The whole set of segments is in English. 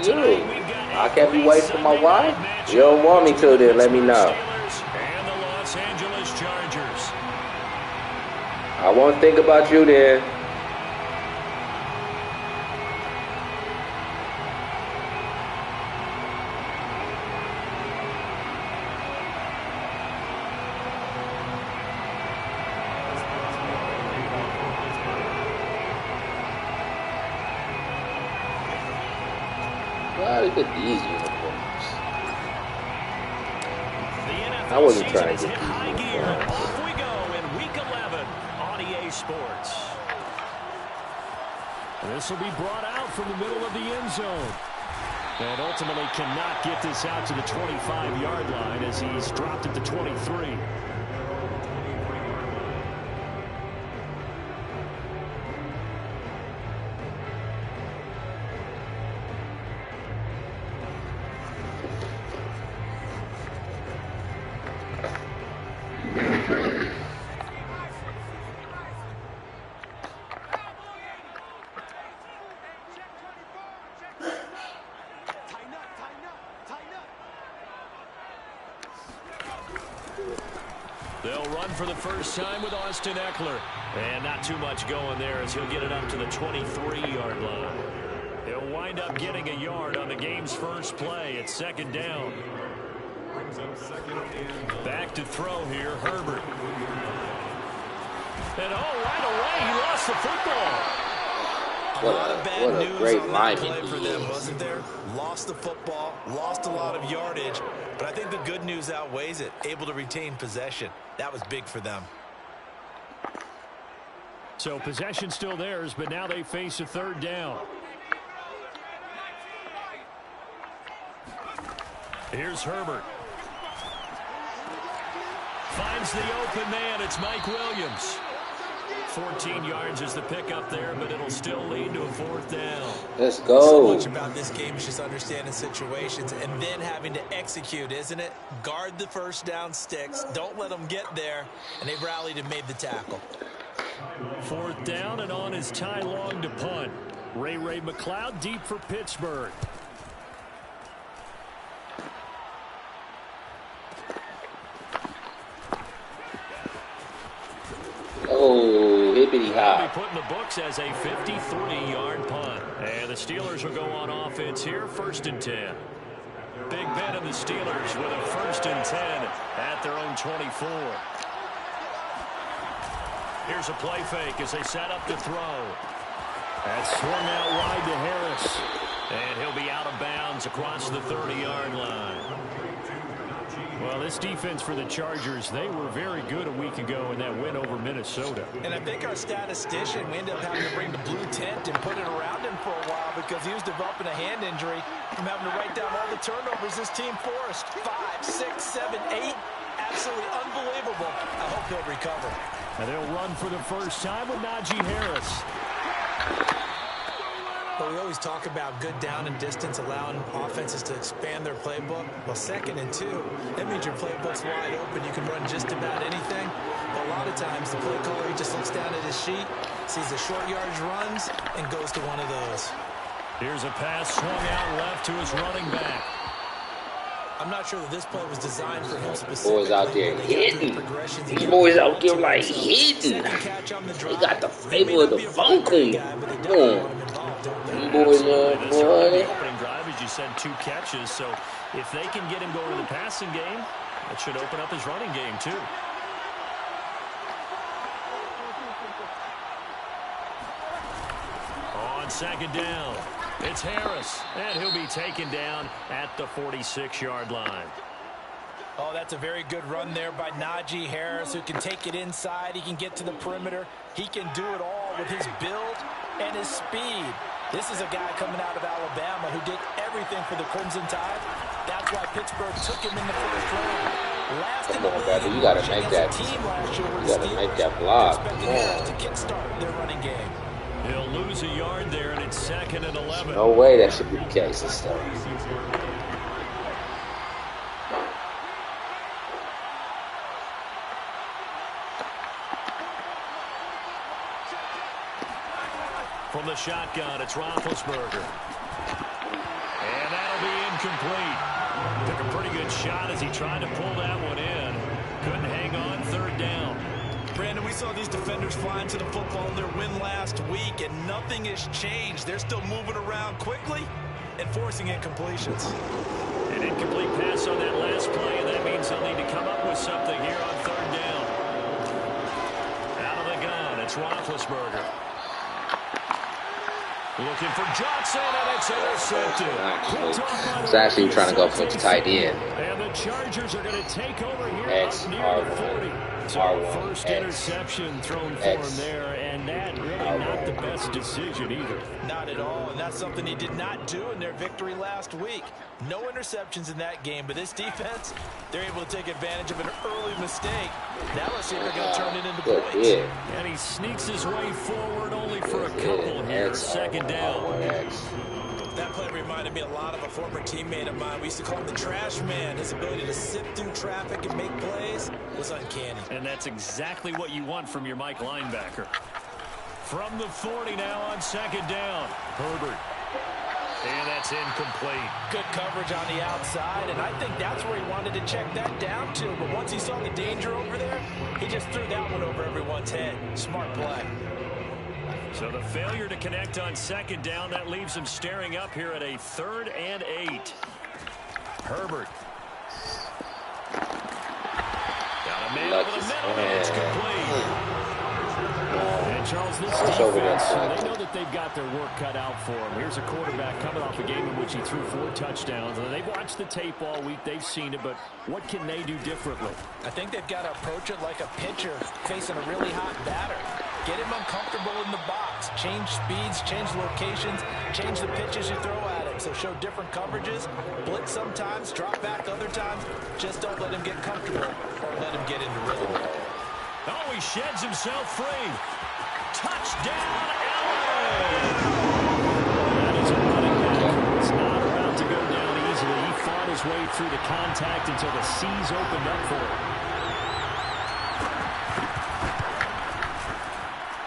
you. I can't be waiting for my wife. You don't want me to, then let me know. And the Los Angeles Chargers. I won't think about you then. Look at these uniforms. I wasn't trying to get high gear. Off we go in Week 11 on EA Sports. This will be brought out from the middle of the end zone. And ultimately cannot get this out to the 25-yard line as he's dropped at the 23. They'll run for the first time with Austin Ekeler. And not too much going there as he'll get it up to the 23-yard line. He'll wind up getting a yard on the game's first play. It's second down. Back to throw here, Herbert. And right away, he lost the football. A lot of bad news great on that play for them, wasn't there? Lost the football, lost a lot of yardage, but I think the good news outweighs it. Able to retain possession. That was big for them. So possession still theirs, but now they face a third down. Here's Herbert. Finds the open man. It's Mike Williams. 14 yards is the pickup there, but it'll still lead to a fourth down. Let's go. So much about this game is just understanding situations and then having to execute, isn't it? Guard the first down sticks. Don't let them get there. And they've rallied and made the tackle. Fourth down, and on is Ty Long to punt. Ray McCloud deep for Pittsburgh. Oh, hippity hop. Be put in the books as a 53-yard punt. And the Steelers will go on offense here, first and 10. Big Ben and the Steelers with a first and 10 at their own 24. Here's a play fake as they set up to throw. That's swung out wide to Harris. And he'll be out of bounds across the 30-yard line. Well, this defense for the Chargers, they were very good a week ago in that win over Minnesota. And I think our statistician, we ended up having to bring the blue tent and put it around him for a while because he was developing a hand injury from having to write down all the turnovers this team forced. 5, 6, 7, 8. Absolutely unbelievable. I hope he'll recover. And they'll run for the first time with Najee Harris. Well, we always talk about good down and distance, allowing offenses to expand their playbook. Well, 2nd and 2, that means your playbook's wide open. You can run just about anything. But a lot of times, the play caller, he just looks down at his sheet, sees the short yardage runs, and goes to one of those. Here's a pass swung out left to his running back. I'm not sure that this play was designed for him specifically. Boys out there hitting. These boys out there like hitting. They got the flavor of the funk on. Boys, boy. Opening drive, as you said, 2 catches. So if they can get him going in the passing game, that should open up his running game too. On second down, it's Harris, and he'll be taken down at the 46-yard line. Oh, that's a very good run there by Najee Harris, who can take it inside. He can get to the perimeter. He can do it all with his build and his speed. This is a guy coming out of Alabama who did everything for the Crimson Tide. That's why Pittsburgh took him in the first round. Come on, baby, you gotta make that. You gotta make that block. Come on. To kickstart their running game. He'll lose a yard there, and it's 2nd and 11. No way that should be the case and stuff. From the shotgun, it's Roethlisberger. incomplete. Took a pretty good shot as he tried to pull that one in. Couldn't hang on, third down. Brandon, we saw these defenders flying to the football in their win last week, and nothing has changed. They're still moving around quickly and forcing incompletions. An incomplete pass on that last play, and that means they'll need to come up with something here on third down. Out of the gun, it's Roethlisberger. Looking for Johnson, and it's intercepted. It's actually trying to go for the tight end. And the Chargers are going to take over here X, up near R1, the 40. So R1, first X, interception thrown for X, him there, and that really R1. not the best decision either. Not at all, and that's something he did not do in their victory last week. No interceptions in that game, but this defense, they're able to take advantage of an early mistake. Now let's see if they're going to turn it into points. Yeah. And he sneaks his way forward only for a couple here. Second down. That play reminded me a lot of a former teammate of mine. We used to call him the trash man. His ability to sift through traffic and make plays was uncanny. And that's exactly what you want from your Mike linebacker. From the 40 now on second down. Herbert. And that's incomplete. Good coverage on the outside, and I think that's where he wanted to check that down to. But once he saw the danger over there, he just threw that one over everyone's head. Smart play. So the failure to connect on second down, that leaves him staring up here at a 3rd and 8. Herbert. Got a man over the middle, and it's complete. And Charles, this defense, they know that they've got their work cut out for them. Here's a quarterback coming off a game in which he threw 4 touchdowns. And they've watched the tape all week. They've seen it, but what can they do differently? I think they've got to approach it like a pitcher facing a really hot batter. Get him uncomfortable in the box. Change speeds, change locations, change the pitches you throw at him. So show different coverages, blitz sometimes, drop back other times. Just don't let him get comfortable or let him get into rhythm. Oh, he sheds himself free. Touchdown, LA! That is a running back. It's not about to go down easily. He fought his way through the contact until the seas opened up for him.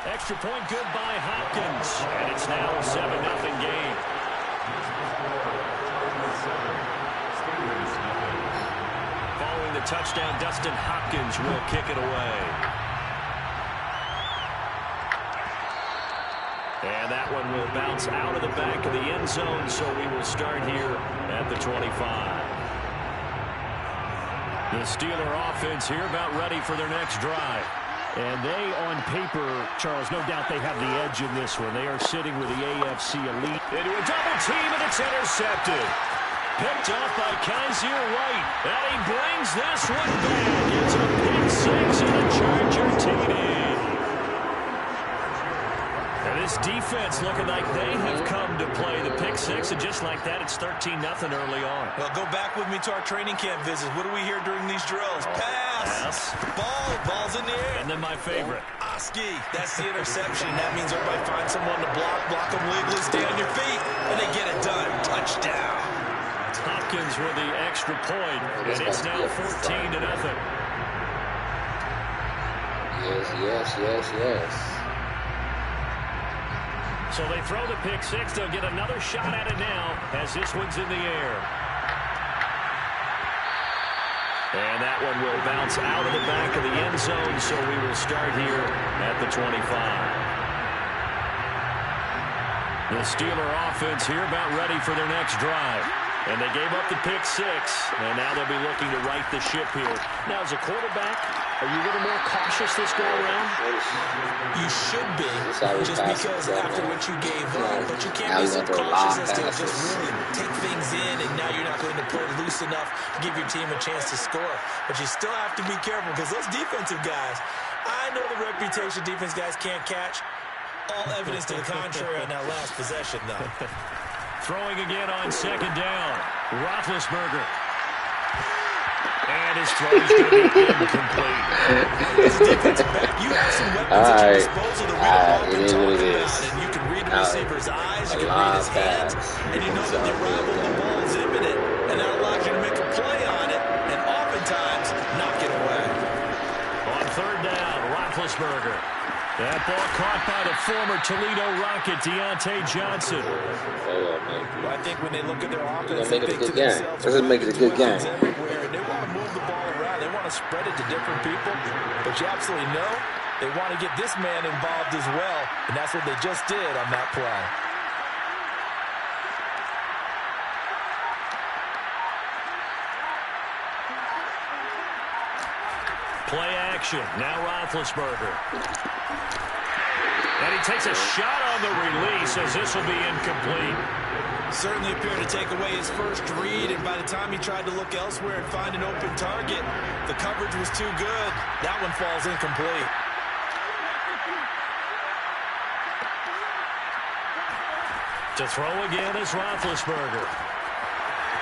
Extra point good by Hopkins. And it's now a 7-0 game. Following the touchdown, Dustin Hopkins will kick it away. And that one will bounce out of the back of the end zone, so we will start here at the 25. The Steeler offense here about ready for their next drive. And they, on paper, Charles, no doubt they have the edge in this one. They are sitting with the AFC elite. Into a double team, and it's intercepted. Picked off by Kaiser White. And he brings this one back. It's a pick six and a Charger TD. And this defense looking like they have come to play the pick six. And just like that, it's 13-0 early on. Well, go back with me to our training camp visits. What do we hear during these drills? Pass. Ball's in the air. And then my favorite. Oski. That's the interception. That means everybody finds someone to block them legally, stay on your feet, and they get it done. Touchdown. Hopkins with the extra point, and it's now 14-0. Yes. So they throw the pick six. They'll get another shot at it now as this one's in the air. And that one will bounce out of the back of the end zone, so we will start here at the 25. The Steeler offense here about ready for their next drive. And they gave up the pick six, and now they'll be looking to right the ship here. Now, as a quarterback, are you a little more cautious this go around? You should be, just because after what you gave up, but you can't be so cautious as to just really take things in, and now you're not going to play loose enough to give your team a chance to score. But you still have to be careful, because those defensive guys, I know the reputation defense guys can't catch. All evidence to the contrary on that last possession, though. Throwing again on second down. Roethlisberger. And his throw is going to be incomplete. As a defensive back, you have some weapons at your disposal to read them off and talk about it. You can read the receiver's eyes, you can read his hands, and you know that the arrival of the ball is imminent, and that allows you to make a play on it, and oftentimes knock it away. On third down, Roethlisberger. That ball caught by the former Toledo Rocket, Deontay Johnson. Well, I think when they look at their offense, they make it a good game. Let's make it a good game. Everywhere, and they want to move the ball around. They want to spread it to different people. But you absolutely know they want to get this man involved as well. And that's what they just did on that play. Play action. Now Roethlisberger. And he takes a shot on the release as this will be incomplete. Certainly appeared to take away his first read, and by the time he tried to look elsewhere and find an open target, the coverage was too good. That one falls incomplete. To throw again is Roethlisberger.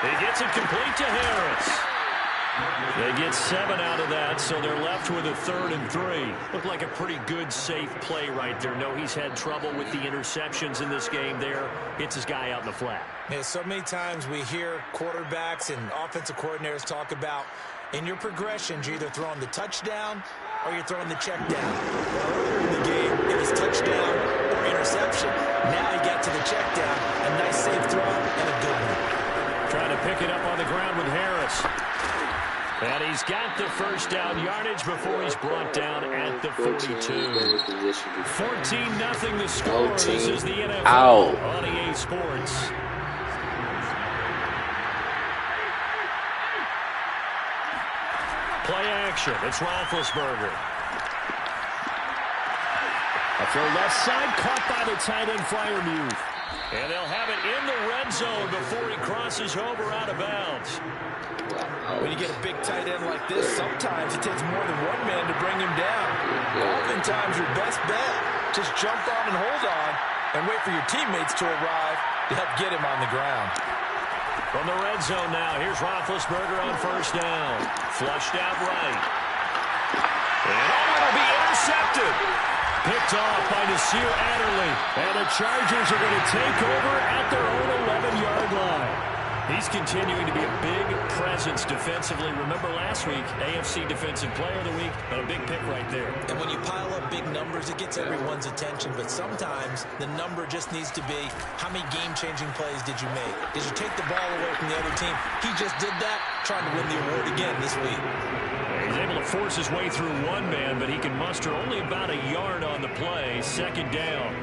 He gets it complete to Harris. They get 7 out of that, so they're left with a 3rd and 3. Looked like a pretty good, safe play right there. No, he's had trouble with the interceptions in this game there. Hits his guy out in the flat. Yeah, so many times we hear quarterbacks and offensive coordinators talk about in your progressions, you're either throwing the touchdown or you're throwing the check down. Earlier in the game, it was touchdown or interception. Now he got to the check down. A nice safe throw and a good one. Trying to pick it up on the ground with Harris. And he's got the first down yardage before he's brought down at the 42. 14-0 the score. This is the NFL on EA Sports. Play action. It's Roethlisberger. A throw left side, caught by the tight end Freiermuth. And they'll have it in the red zone before he crosses over out of bounds. When you get a big tight end like this, sometimes it takes more than one man to bring him down. Oftentimes, your best bet, just jump on and hold on and wait for your teammates to arrive to help get him on the ground. From the red zone now, here's Roethlisberger on first down. Flushed out right. And it'll be intercepted. Picked off by Nasir Adderley. And the Chargers are going to take over at their own 11-yard line. He's continuing to be a big presence defensively. Remember last week, AFC Defensive Player of the Week, and a big pick right there. And when you pile up big numbers, it gets everyone's attention. But sometimes the number just needs to be, how many game-changing plays did you make? Did you take the ball away from the other team? He just did that, trying to win the award again this week. He's able to force his way through one man, but he can muster only about a yard on the play. Second down.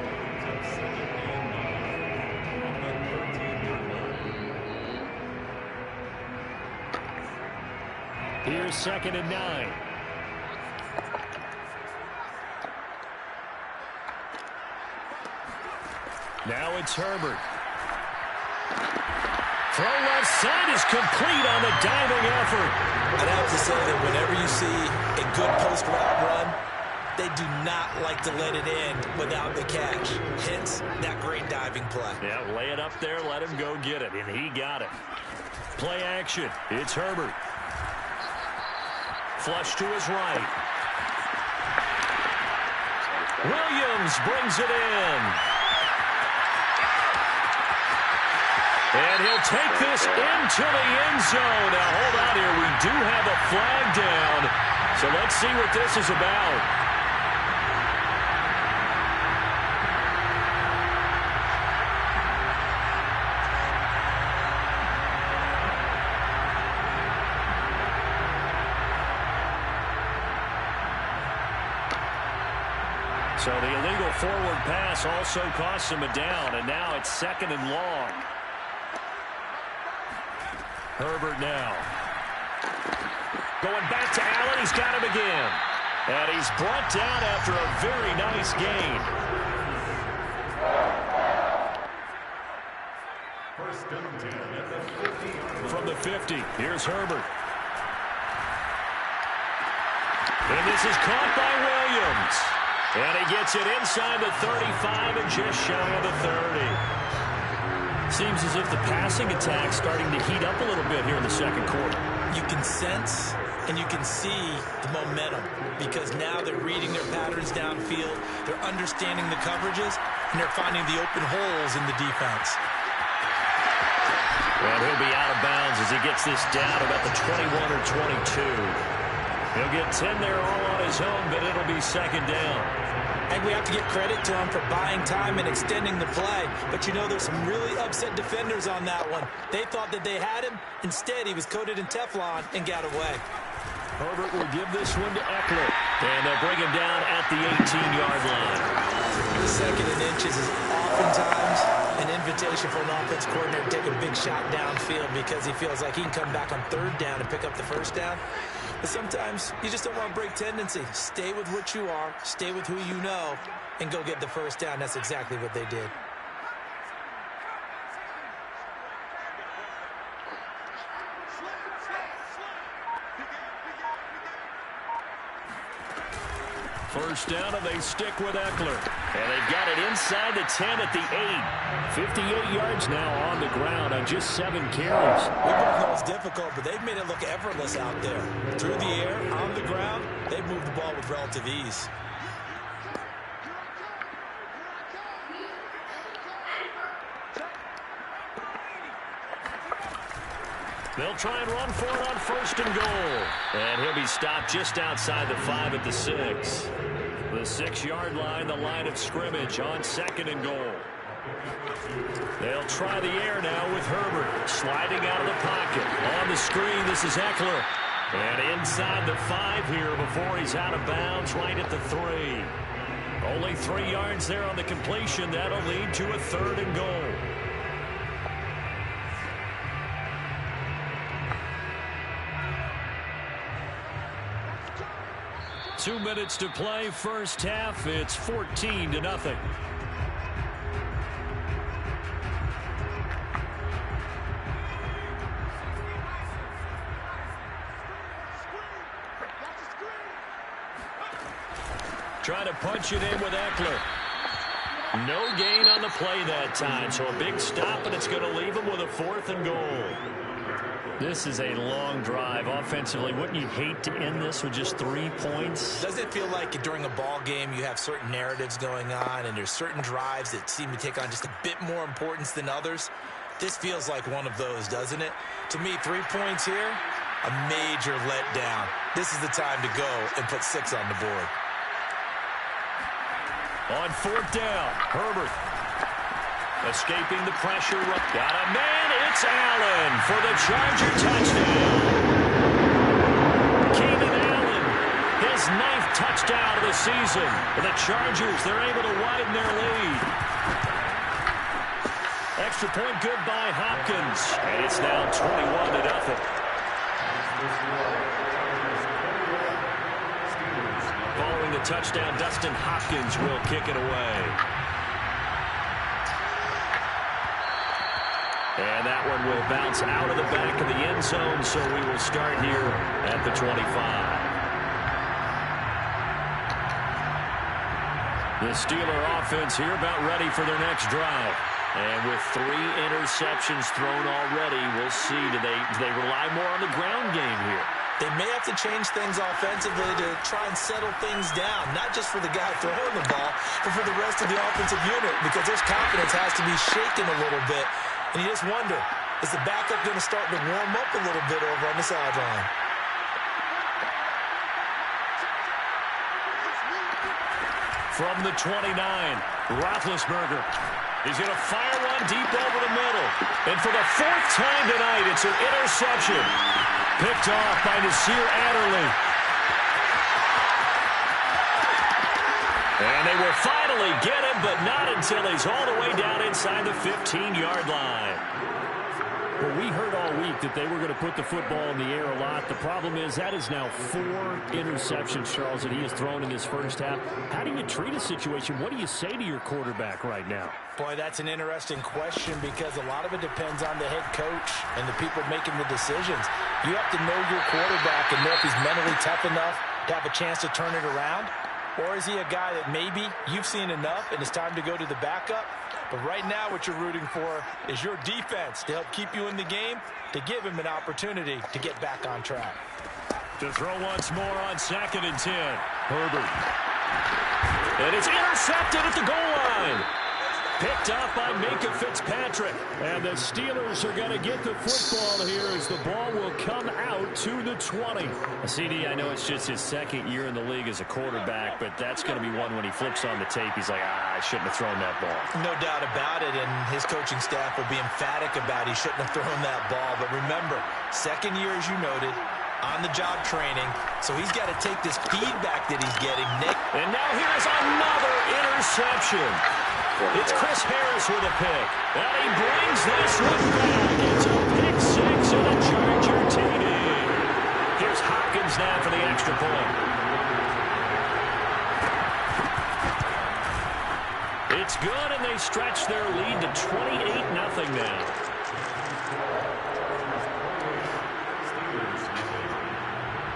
Here's 2nd and 9. Now it's Herbert. Throw left side is complete on the diving effort. I'd have to say that whenever you see a good post route run, they do not like to let it end without the catch. Hence, that great diving play. Yeah, lay it up there, let him go get it, and he got it. Play action. It's Herbert. Flush to his right. Williams brings it in. And he'll take this into the end zone. Now, hold on here. We do have a flag down. So let's see what this is about. So the illegal forward pass also costs him a down, and now it's 2nd and long. Herbert now. Going back to Allen, he's got him again. And he's brought down after a very nice gain. From the 50, here's Herbert. And this is caught by Williams. And he gets it inside the 35 and just shy of the 30. Seems as if the passing attack's starting to heat up a little bit here in the second quarter. You can sense and you can see the momentum because now they're reading their patterns downfield, they're understanding the coverages, and they're finding the open holes in the defense. Well, he'll be out of bounds as he gets this down about the 21 or 22. He'll get 10 there all on his own, but it'll be 2nd down. And we have to give credit to him for buying time and extending the play. But you know, there's some really upset defenders on that one. They thought that they had him. Instead, he was coated in Teflon and got away. Herbert will give this one to Eckler. And they'll bring him down at the 18-yard line. The 2nd and inches is oftentimes an invitation for an offense coordinator to take a big shot downfield because he feels like he can come back on 3rd down and pick up the 1st down. But sometimes you just don't want to break tendency. Stay with what you are, stay with who you know, and go get the 1st down. That's exactly what they did. First down, and they stick with Eckler. And they've got it inside the 10 at the 8. 58 yards now on the ground on just 7 carries. We both know it's difficult, but they've made it look effortless out there. Through the air, on the ground, they've moved the ball with relative ease. They'll try and run for it on 1st and goal. And he'll be stopped just outside the 5 at the 6. The 6-yard line, the line of scrimmage on 2nd and goal. They'll try the air now with Herbert sliding out of the pocket. On the screen, this is Eckler. And inside the 5 here before he's out of bounds right at the 3. Only 3 yards there on the completion. That'll lead to a 3rd and goal. 2 minutes to play, first half. It's 14-0. Trying to punch it in with Eckler. No gain on the play that time, so a big stop, and it's going to leave him with a 4th and goal. This is a long drive offensively. Wouldn't you hate to end this with just 3 points? Does it feel like during a ball game you have certain narratives going on and there's certain drives that seem to take on just a bit more importance than others? This feels like one of those, doesn't it? To me, 3 points here, a major letdown. This is the time to go and put 6 on the board. On 4th down, Herbert escaping the pressure. Got a man. It's Allen for the Charger touchdown. Keenan Allen, his 9th touchdown of the season. For the Chargers, they're able to widen their lead. Extra point good by Hopkins. And it's now 21-0. Following the touchdown, Dustin Hopkins will kick it away. And that one will bounce out of the back of the end zone, so we will start here at the 25. The Steeler offense here about ready for their next drive. And with 3 interceptions thrown already, we'll see, do they rely more on the ground game here? They may have to change things offensively to try and settle things down, not just for the guy throwing the ball, but for the rest of the offensive unit, because their confidence has to be shaken a little bit. And you just wonder, is the backup going to start to warm up a little bit over on the sideline? From the 29, Roethlisberger is going to fire one deep over the middle. And for the 4th time tonight, it's an interception. Picked off by Nasir Adderley. And they will finally get him, but not until he's all the way down inside the 15-yard line. Well, we heard all week that they were going to put the football in the air a lot. The problem is that is now 4 interceptions, Charles, that he has thrown in this first half. How do you treat a situation? What do you say to your quarterback right now? Boy, that's an interesting question because a lot of it depends on the head coach and the people making the decisions. You have to know your quarterback and know if he's mentally tough enough to have a chance to turn it around. Or is he a guy that maybe you've seen enough and it's time to go to the backup? But right now what you're rooting for is your defense to help keep you in the game, to give him an opportunity to get back on track. To throw once more on 2nd and 10. Herbert. And it's intercepted at the goal line. Picked off by Minkah Fitzpatrick. And the Steelers are going to get the football here as the ball will come out to the 20. CD, I know it's just his second year in the league as a quarterback, but that's going to be one when he flips on the tape. He's like, I shouldn't have thrown that ball. No doubt about it, and his coaching staff will be emphatic about he shouldn't have thrown that ball. But remember, second year, as you noted, on-the-job training, so he's got to take this feedback that he's getting. And now here's another interception. It's Chris Harris with a pick. And he brings this one back. It's a pick six and a Charger TD. Here's Hopkins now for the extra point. It's good, and they stretch their lead to 28-0 now.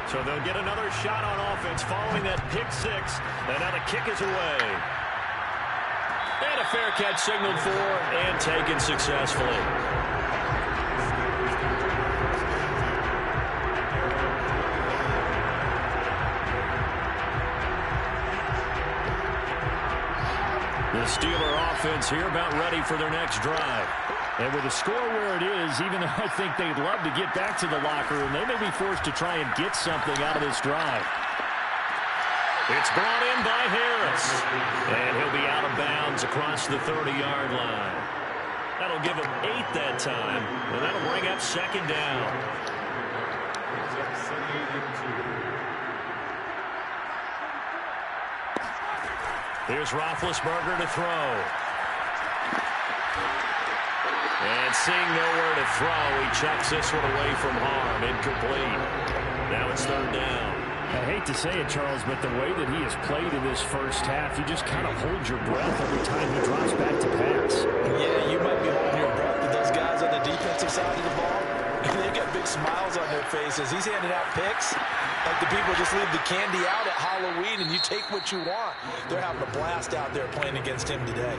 So they'll get another shot on offense following that pick six. And now the kick is away. And a fair catch signaled for and taken successfully. The Steeler offense here about ready for their next drive. And with the score where it is, even though I think they'd love to get back to the locker room, they may be forced to try and get something out of this drive. It's brought in by Harris. And he'll be out of bounds across the 30-yard line. That'll give him 8 that time. And that'll bring up second down. Here's Roethlisberger to throw. And seeing nowhere to throw, he chucks this one away from harm. Incomplete. Now it's third down. I hate to say it, Charles, but the way that he has played in this first half, you just kind of hold your breath every time he drops back to pass. Yeah, you might be holding your breath, but those guys on the defensive side of the ball, they've got big smiles on their faces. He's handing out picks like the people just leave the candy out at Halloween and you take what you want. They're having a blast out there playing against him today.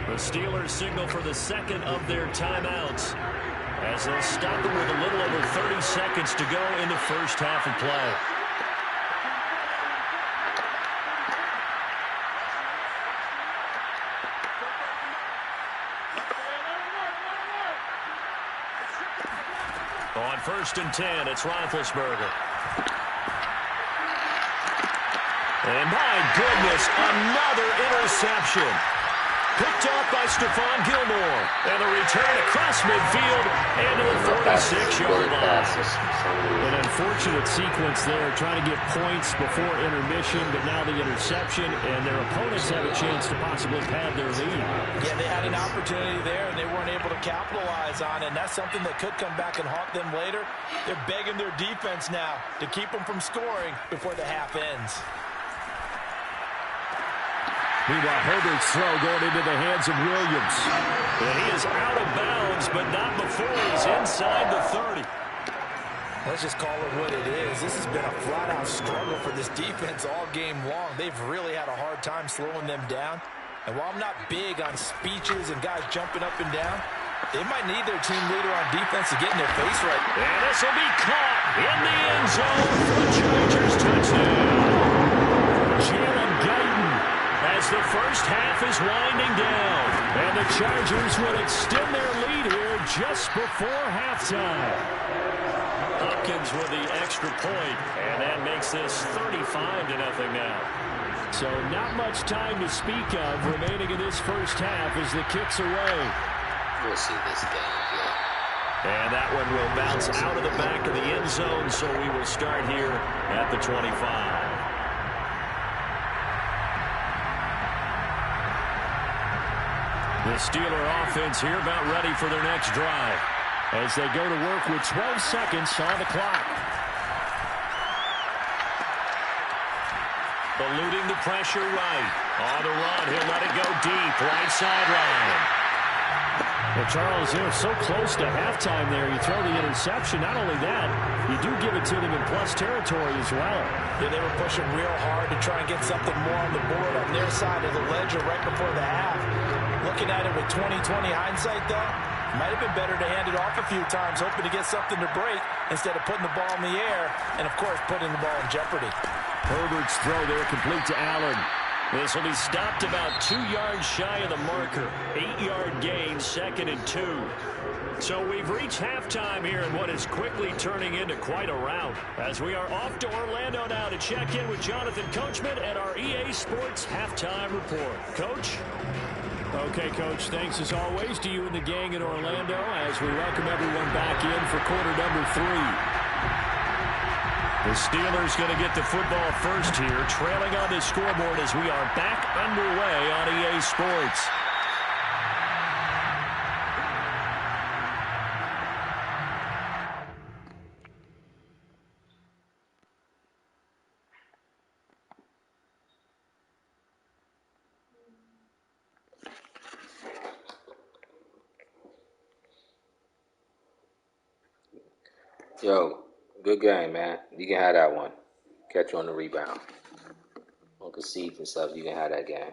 The Steelers signal for the second of their timeouts as they'll stop them with a little over 30 seconds to go in the first half of play. On 1st and 10, it's Roethlisberger. And my goodness, another interception. Picked off by Stephon Gilmore. And a return across midfield and to the 46-yard line. An unfortunate sequence there, trying to get points before intermission, but now the interception, and their opponents have a chance to possibly pad their lead. Yeah, they had an opportunity there, and they weren't able to capitalize on it, and that's something that could come back and haunt them later. They're begging their defense now to keep them from scoring before the half ends. Meanwhile, Herbert's throw going into the hands of Williams. And he is out of bounds, but not before he's inside the 30. Let's just call it what it is. This has been a flat-out struggle for this defense all game long. They've really had a hard time slowing them down. And while I'm not big on speeches and guys jumping up and down, they might need their team leader on defense to get in their face right. And this will be caught in the end zone for the Chargers touchdown. Jalen Guyton, as the first half is winding down. And the Chargers will extend their lead here just before halftime. Hopkins with the extra point, and that makes this 35-0 now. So not much time to speak of remaining in this first half as the kick's away. We'll see this game, yeah. And that one will bounce out of the back of the end zone, so we will start here at the 25. The Steeler offense here about ready for their next drive as they go to work with 12 seconds on the clock. Eluding the pressure right. On the run, he'll let it go deep. Right sideline. Well, Charles, they're so close to halftime there. You throw the interception. Not only that, you do give it to them in plus territory as well. Yeah, they were pushing real hard to try and get something more on the board on their side of the ledger right before the half. Looking at it with 20/20 hindsight, though, might have been better to hand it off a few times, hoping to get something to break instead of putting the ball in the air and, of course, putting the ball in jeopardy. Herbert's throw there complete to Allen. This will be stopped about 2 yards shy of the marker. 8-yard gain, 2nd and 2. So we've reached halftime here in what is quickly turning into quite a rout. As we are off to Orlando now to check in with Jonathan Coachman and our EA Sports Halftime Report. Coach? Okay, Coach, thanks as always to you and the gang in Orlando as we welcome everyone back in for quarter number 3. The Steelers going to get the football first here, trailing on the scoreboard as we are back underway on EA Sports. Yo, good game, man. You can have that one. Catch you on the rebound. On conceits and stuff, you can have that game.